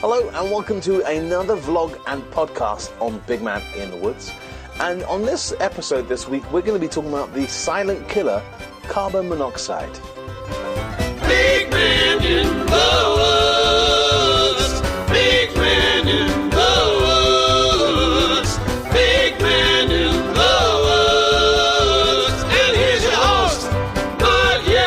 Hello and welcome to another vlog and podcast on Big Man in the Woods. And on this episode this week, we're going to be talking about the silent killer, carbon monoxide. Big Man in the Woods. Big Man in the Woods. Big Man in the Woods. And here's your host, Mark Yates.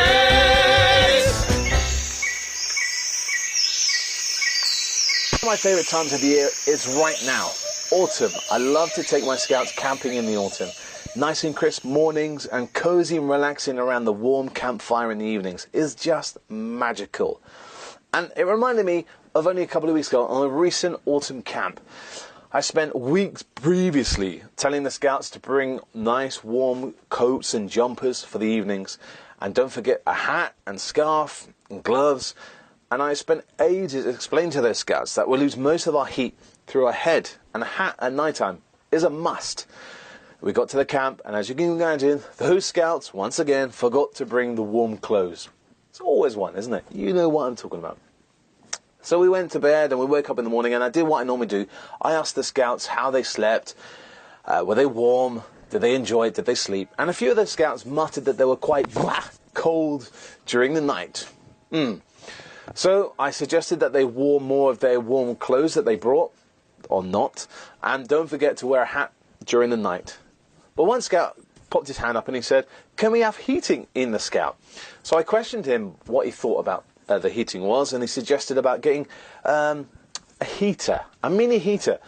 One of my favourite times of the year is right now, autumn. I love to take my scouts camping in the autumn. Nice and crisp mornings and cozy and relaxing around the warm campfire in the evenings is just magical. And it reminded me of only a couple of weeks ago on a recent autumn camp. I spent weeks previously telling the scouts to bring nice warm coats and jumpers for the evenings, and don't forget a hat and scarf and gloves. And I spent ages explaining to those scouts that we'll lose most of our heat through our head, and a hat at night time is a must. We got to the camp, and as you can imagine, those scouts once again forgot to bring the warm clothes. It's always one, isn't it? You know what I'm talking about. So we went to bed and we woke up in the morning, and I did what I normally do. I asked the scouts how they slept. Were they warm? Did they enjoy it? Did they sleep? And a few of the scouts muttered that they were quite cold during the night. So I suggested that they wore more of their warm clothes that they brought, or not, and don't forget to wear a hat during the night. But one scout popped his hand up and he said, "Can we have heating in the scout?" So I questioned him what he thought about the heating was, and he suggested about getting a heater, a mini heater.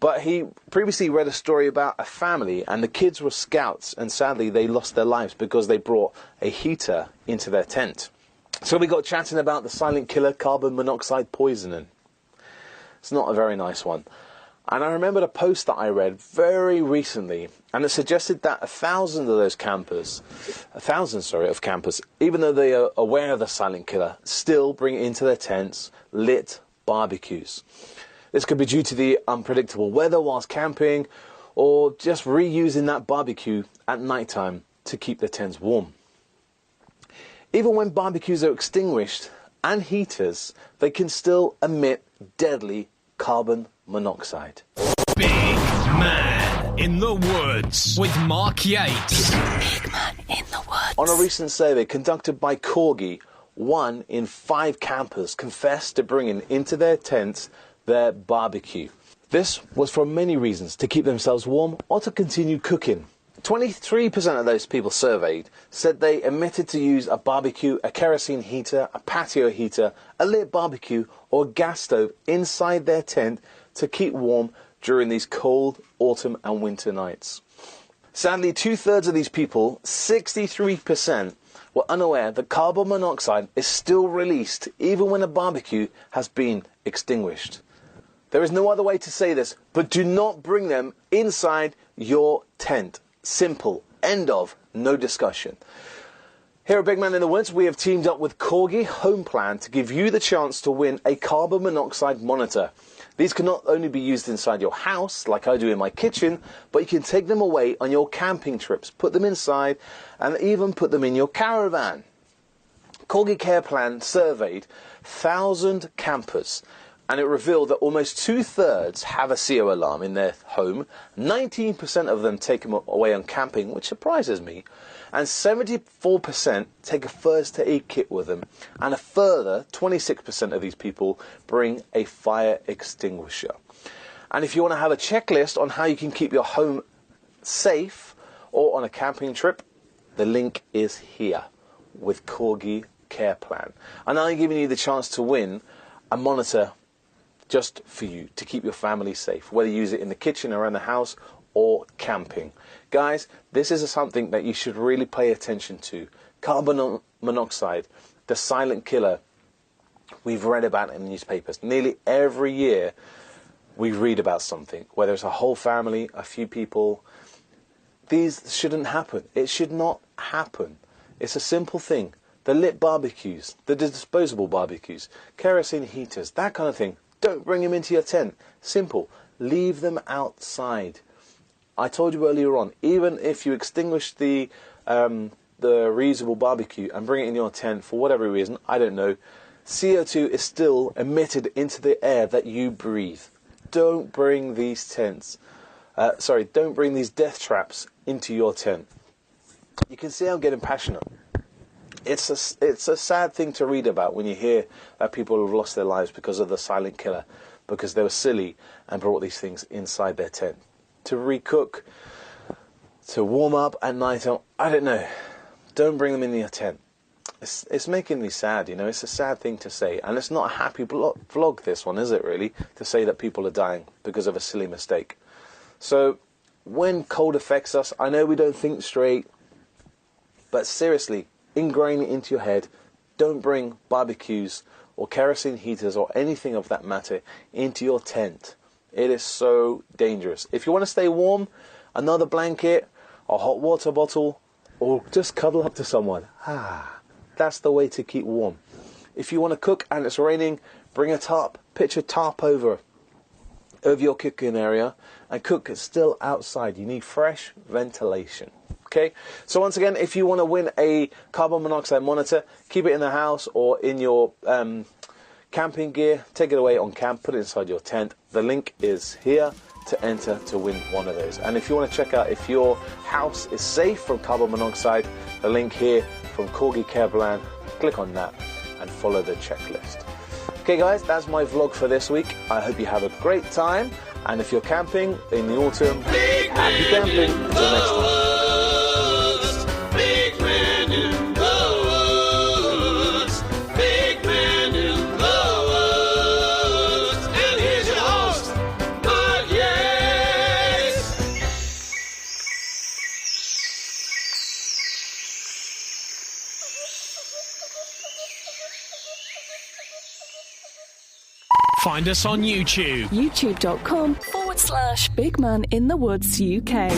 But he previously read a story about a family, and the kids were scouts, and sadly they lost their lives because they brought a heater into their tent. So we got chatting about the silent killer, carbon monoxide poisoning. It's not a very nice one. And I remembered a post that I read very recently, and it suggested that 1,000 of those campers, of campers, even though they are aware of the silent killer, still bring into their tents lit barbecues. This could be due to the unpredictable weather whilst camping, or just reusing that barbecue at night time to keep their tents warm. Even when barbecues are extinguished and heaters, they can still emit deadly carbon monoxide. Big Man in the Woods with Mark Yates. Big Man in the Woods. On a recent survey conducted by Corgi, 1 in 5 campers confessed to bringing into their tents their barbecue. This was for many reasons: to keep themselves warm or to continue cooking. 23% of those people surveyed said they omitted to use a barbecue, a kerosene heater, a patio heater, a lit barbecue or a gas stove inside their tent to keep warm during these cold autumn and winter nights. Sadly, 2/3 of these people, 63%, were unaware that carbon monoxide is still released even when a barbecue has been extinguished. There is no other way to say this, but do not bring them inside your tent. Simple. End of. No discussion. Here at Big Man in the Woods, we have teamed up with Corgi Home Plan to give you the chance to win a carbon monoxide monitor. These can not only be used inside your house, like I do in my kitchen, but you can take them away on your camping trips, put them inside, and even put them in your caravan. Corgi Care Plan surveyed 1,000 campers, and it revealed that almost 2/3 have a CO alarm in their home, 19% of them take them away on camping, which surprises me, and 74% take a first aid kit with them, and a further 26% of these people bring a fire extinguisher. And if you want to have a checklist on how you can keep your home safe or on a camping trip, the link is here with Corgi Care Plan. And I'm giving you the chance to win a monitor just for you, to keep your family safe, whether you use it in the kitchen, around the house, or camping. Guys, this is something that you should really pay attention to. Carbon monoxide, the silent killer. We've read about it in the newspapers. Nearly every year we read about something, whether it's a whole family, a few people. These shouldn't happen. It should not happen. It's a simple thing. The lit barbecues, the disposable barbecues, kerosene heaters, that kind of thing. Don't bring them into your tent. Simple. Leave them outside. I told you earlier on, even if you extinguish the reusable barbecue and bring it in your tent for whatever reason, I don't know, CO2 is still emitted into the air that you breathe. Don't bring these don't bring these death traps into your tent. You can see I'm getting passionate. It's a sad thing to read about when you hear that people have lost their lives because of the silent killer, because they were silly and brought these things inside their tent. To recook, to warm up at night, I don't know. Don't bring them in your tent. It's making me sad, you know. It's a sad thing to say. And it's not a happy vlog, this one, is it really? To say that people are dying because of a silly mistake. So, when cold affects us, I know we don't think straight, but seriously, ingrain it into your head. Don't bring barbecues or kerosene heaters or anything of that matter into your tent. It is so dangerous. If you want to stay warm, another blanket, a hot water bottle, or just cuddle up to someone. That's the way to keep warm. If you want to cook and it's raining, bring a tarp, pitch a tarp over your cooking area, and cook it still outside. You need fresh ventilation. Okay, so once again, if you want to win a carbon monoxide monitor, keep it in the house or in your camping gear. Take it away on camp, put it inside your tent. The link is here to enter to win one of those. And if you want to check out if your house is safe from carbon monoxide, the link here from Corgi Care Plan, click on that and follow the checklist. Okay guys, that's my vlog for this week. I hope you have a great time, and if you're camping in the autumn, happy camping. Until next time. Find us on YouTube. YouTube.com/Big Man in the Woods UK.